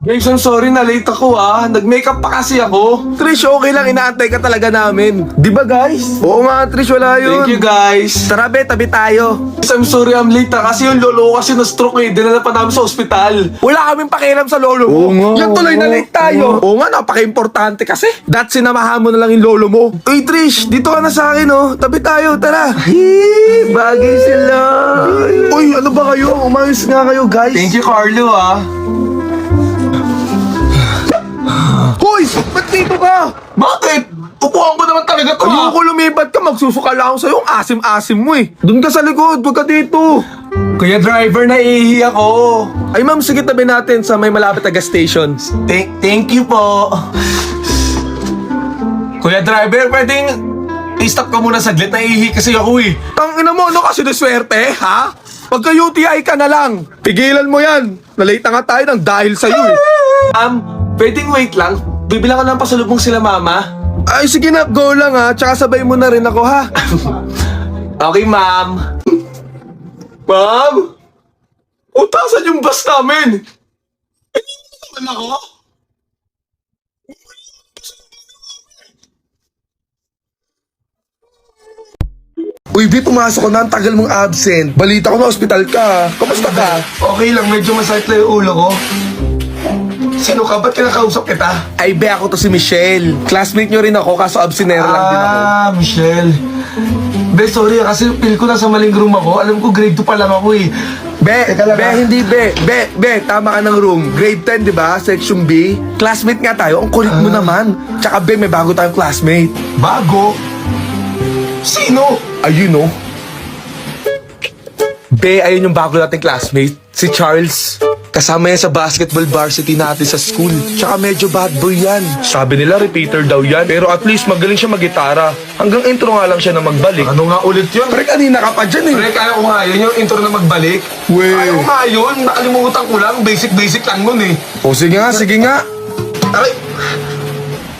Guys, I'm sorry na late ako Nag-makeup pa kasi ako. Trish, okay lang, inaantay ka talaga namin. Di ba guys? Oo nga, Trish, wala yun. Thank you guys. Tara be, tabi tayo. Guys, I'm sorry I'm late kasi yung lolo ko kasi na-stroke dinala pa namin sa ospital. Wala kaming pakialam sa lolo mo. Oo nga, Yan tuloy na oo, late tayo. Oo nga, napaka-importante kasi. Sinamahan mo na lang yung lolo mo. Uy, Trish, dito ka na sa akin, Tabi tayo, tara. Bagay sila. Uy, ano ba kayo? Umayos nga kayo, guys. Thank you Carlo Hoy, ba't dito ka? Bakit? Upuan ko naman talaga to Ayoko lumipat ka, magsusuka lang ako sa'yo. Ang asim-asim mo Doon ka sa likod, huwag ka dito. Kuya driver, naiihi ako. Ay ma'am, sige tabi natin sa may malapit na gas station. Thank you po. Kuya driver, pwedeng i-stop ka muna saglit. Naiihi kasi ako Tangina mo, ano kasi na swerte, ha? Pagka UTI ka na lang, pigilan mo yan. Nalate na nga tayo ng dahil sa'yo Pwedeng wait lang. Bibilang ko ng pasalubong sila mama. Ay sige na, go lang tsaka sabay mo na rin ako ha. Okay, ma'am. Ma'am? Utasan yung bus namin. Naman ako? Uy, B, pumasok ko na, ang tagal mong absent. Balita ko na ospital ka. Kamusta ka? Okay lang, medyo masakit lang yung ulo ko. Sino ka? Ba't kinakausap kita? Ay, be, ako to si Michelle. Classmate nyo rin ako, kaso absinero lang din ako. Michelle. Be, sorry kasi feel ko nasa maling room ako. Alam ko grade 2 pa lang ako Be, Teka lang, be, hindi be. Be, tama ka ng room. Grade 10, di ba? Section B. Classmate nga tayo. Ang kulit mo naman. Tsaka be, may bago tayong classmate. Bago? Sino? Ayun, Be, ayun yung bago nating classmate. Si Charles. Kasama yan sa basketball varsity natin sa school. Tsaka medyo bad boy yan. Sabi nila repeater daw yan. Pero at least magaling siya mag-gitara. Hanggang intro nga lang siya na magbalik. Ano nga ulit yun? Pre, kanina ka pa dyan Pre, kaya ko nga yun, yung intro na magbalik. Wey. Kaya ko nga yun, nakalimutan ko lang. Basic lang nun O sige nga, sige nga. Aray!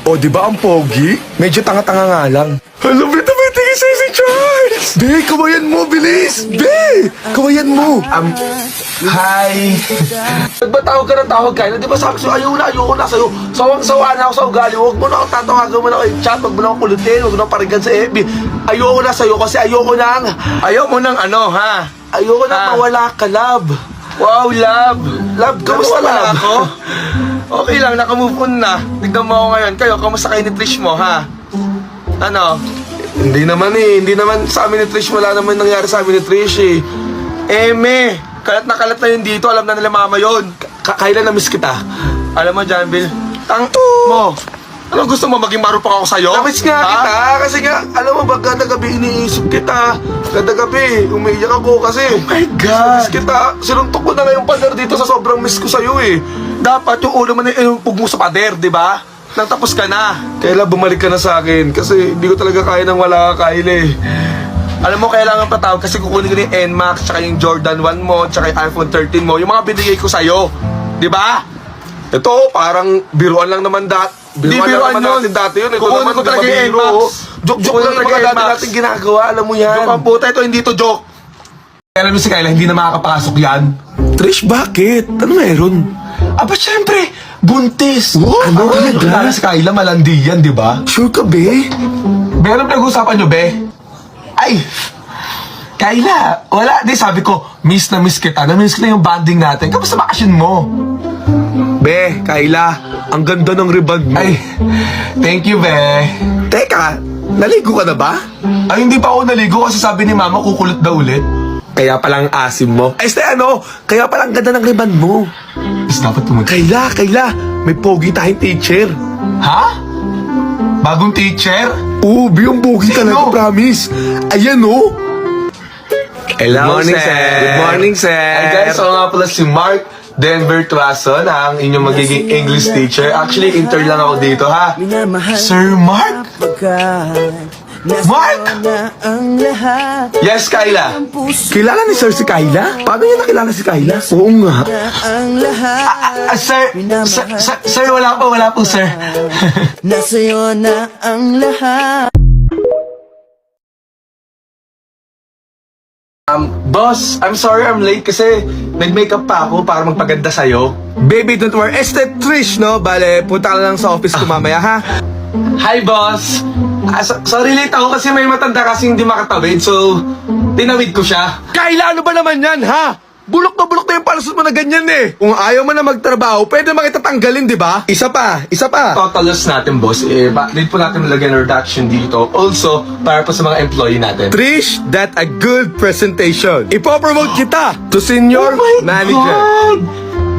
O di ba ang pogi? Medyo tanga-tanga nga lang. Hala, may tumitingin sa'yo si Charles! Be, kawayan mo, bilis! Be, kawayan mo! Hi! Ba't ba tawag ka ng tawag kayo? Di ba sabi ko sa'yo, ayoko na sa'yo. Sawang-sawa na ako sa ugali. Huwag mo na akong tatawagan mo na ako chat. Huwag mo na akong kulutin. Huwag mo na akong parigan sa FB. Ayoko na sa'yo kasi ayoko nang... Ayaw mo ng ano, ha? Ayoko na mawala ka, love. Wow, love! Love, kamusta Nawala love? ako? Okay lang, nakamove on na. Tignan mo ako ngayon. Kayo, kamusta kayo ni Trish mo, ha? Ano? Hindi naman sa amin ni Trish. Wala naman nangyari sa amin ni Trish Eme! Kalat na yun dito. Alam na nila mama yun. Kailan na-miss kita? Alam mo, Janville, mo. Ano gusto mo? Maging marupang ako sa'yo? Na-miss nga Ha? kita kasi nga, alam mo ba, kada gabi iniisip kita. Kada gabi, umiiyak ako kasi. Oh my God! Miss kita. Sinuntok ko na nga yung pader dito sa sobrang miss ko sa'yo Dapat yung ulo mo na yung pug mo sa pader, di ba? Nang tapos ka na. Kailan bumalik ka na sa akin kasi hindi ko talaga kaya nang wala ka, Kyle Alam mo, kailangan patawag kasi kukunin ko yung NMAX, tsaka yung Jordan 1 mo, tsaka yung iPhone 13 mo, yung mga binigay ko sa'yo. Di ba? Ito, parang biruan lang naman Di biruan naman yun. natin dati yun. Ito Kukunin naman, ko talaga yung biro, NMAX. Joke-joke Kukunin lang ko yung talaga mga yung dati NMAX. natin ginagawa, alam mo yan. Joke ang puta, ito hindi to joke. Alam mo si Kayla, hindi na makakapasok yan. Trish, bakit? Ano meron? Aba, syempre, buntis. Ano? Lalo si Kayla, malandi yan, di ba? Sure ka, be? Be, anong pinag-uusapan nyo, be? Ay, Kayla, wala. Di, sabi ko, miss na miss kita. Na-miss ko na yung bonding natin. Kamusta bakasyon mo? Be, Kayla, ang ganda ng riband mo. Ay, thank you, be. Teka, naligo ka na ba? Ay, hindi pa ako naligo kasi sabi ni mama kukulot daw ulit. Kaya palang asim mo. Ay, kaya palang ganda ng riband mo. Is dapat pumunta. Kayla, may pogi tayong teacher. Ha? Bagong teacher? Oo, yung pogi Sino? talaga, promise. Ayan, Hello, Good morning, sir. Good morning, sir. Ay guys, ako nga pala si Mark Denver Tuason, ang inyong magiging English teacher. Actually, intern lang ako dito, ha? Sir Mark? Mark? Yes, Kyla. Kilala ni Sir si Kayla? Paano niya nakilala si Kayla? Oo nga. Sir, wala po, sir. Nasa'yo na ang lahat. Boss, I'm sorry I'm late kasi nag-makeup pa ako para magpaganda sa'yo. Baby, don't worry. Este, Trish, no? Bale, punta ka lang sa office ko mamaya, ha? Hi, boss! Sorry late ako kasi may matanda kasi hindi makatawid, so tinawid ko siya. Kayla, ano ba naman yan, ha? Bulok na yung palusot mo na ganyan eh. Kung ayaw mo na magtrabaho, pwede makitatanggalin, di ba? Isa pa. Total loss natin, boss. Need po natin malagyan ng reduction dito. Also, para po sa mga employee natin. Trish, that a good presentation. Ipopromote kita to senior manager. God!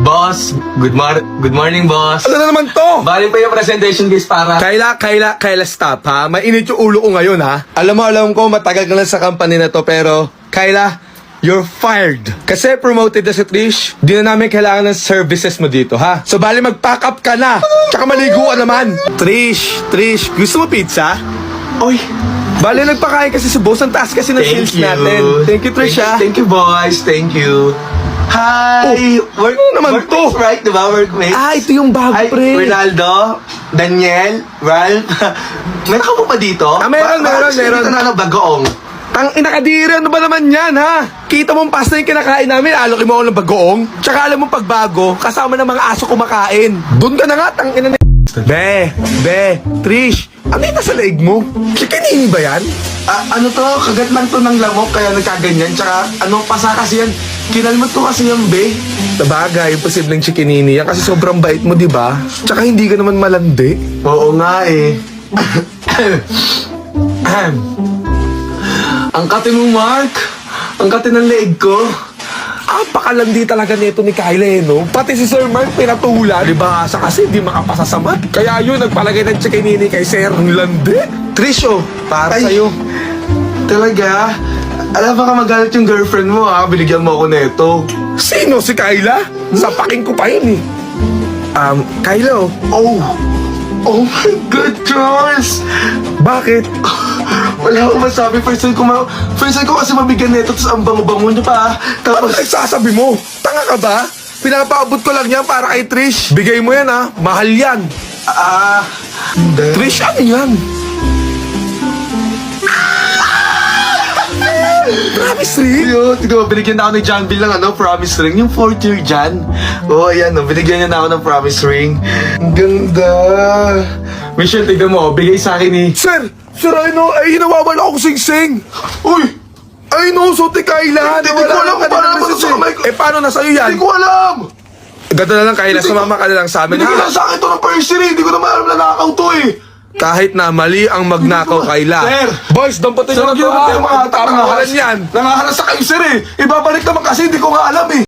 Boss, good morning, boss. Ano na naman to? Bali pa yung presentation, guys, para... Kayla, stop, ha? Mainit yung ulo ko ngayon, ha? Alam ko, matagal ka lang sa company na to, pero, Kayla, you're fired. Kasi promoted na si Trish, di na namin kailangan ng services mo dito, ha? So, bali, mag-pack up ka na. Tsaka maligo ka naman. Trish, gusto mo pizza? Oy, Bali, nagpakain kasi si boss. Ang taas kasi ng thank sales you. natin. Thank you, Trish, ha? Thank you, boys. Thank you. Hi! ano naman to? Workmates, right? Diba? Workmates? Ah, ito yung bago, Hi, pre. Ronaldo, Daniel, Ralph. Meron ka po ba dito? Meron. Dito na ng bagoong. Tang inakadiri, ano ba naman yan, ha? Kita mo ang pasta yung kinakain namin, alokin mo ako ng bagoong. Tsaka alam mo pagbago, kasama ng mga aso kumakain. Doon ka na nga, tang ina. Be, Trish, ano yung nasa leeg mo? Chikinini ba yan? Ano to? Kagat lang to ng lamok kaya nagkaganyan. Tsaka anong pasa kasi yan? Kinalmot ko kasi yan, be. Sabagay, posibleng chikinini yan kasi sobrang bait mo, di ba? Tsaka hindi ka naman malandi. Oo nga eh. Ang kate mo, Mark. Ang kate ng leeg ko. Pakalandi talaga nito ni Kyla, eh, no? Pati si Sir Mark pinatulan. Di ba asa kasi di makapasa sa mat. Kaya yun, nagpalagay ng chikinini kay Sir. Ang landi. Trish, oh, para Ay. sa'yo. Talaga? Alam ba ka magalit yung girlfriend mo, ha? Binigyan mo ako neto. Sino si Kyla? Sapakin ko pa yun, eh. Kyla, oh. Oh my God, Charles! Bakit? Wala akong masabi. First time ko kasi mabigyan neto, tapos ang bango-bango niya pa. Ano Tapos, nagsasabi mo? Tanga ka ba? Pinapaabot ko lang yan para kay Trish. Bigay mo yan, ha? Mahal yan. hindi. Trish, ano yan? Promise ring? Yun, tignan mo, binigyan na ako ni John Bill ng promise ring. Yung 4th year John. Oo, ayan, binigyan niya na ako ng promise ring. Ang ganda. Michelle, tignan mo, bigay sa akin ni... Sir, I know, ay hinawawala ako sing-sing. Uy! Ay no, so ti Kyla. Hindi ko alam kung paano naman sa kamay ko. Eh, paano na sa'yo yan? Hindi ko alam! Ganto na lang, Kyla, sumama ka na lang sa amin, Binigyan ha? lang sa akin to ng first year, hindi ko naman alam na nakakaw to eh. Kahit na mali ang magnakaw, Kyla. Sir! Boys, damputin Sir, nyo na to, ginawa ha? tayo mga Tapangalan yan. Nangaharas sa kayo, sir eh. Ibabalik naman kasi hindi ko nga alam eh.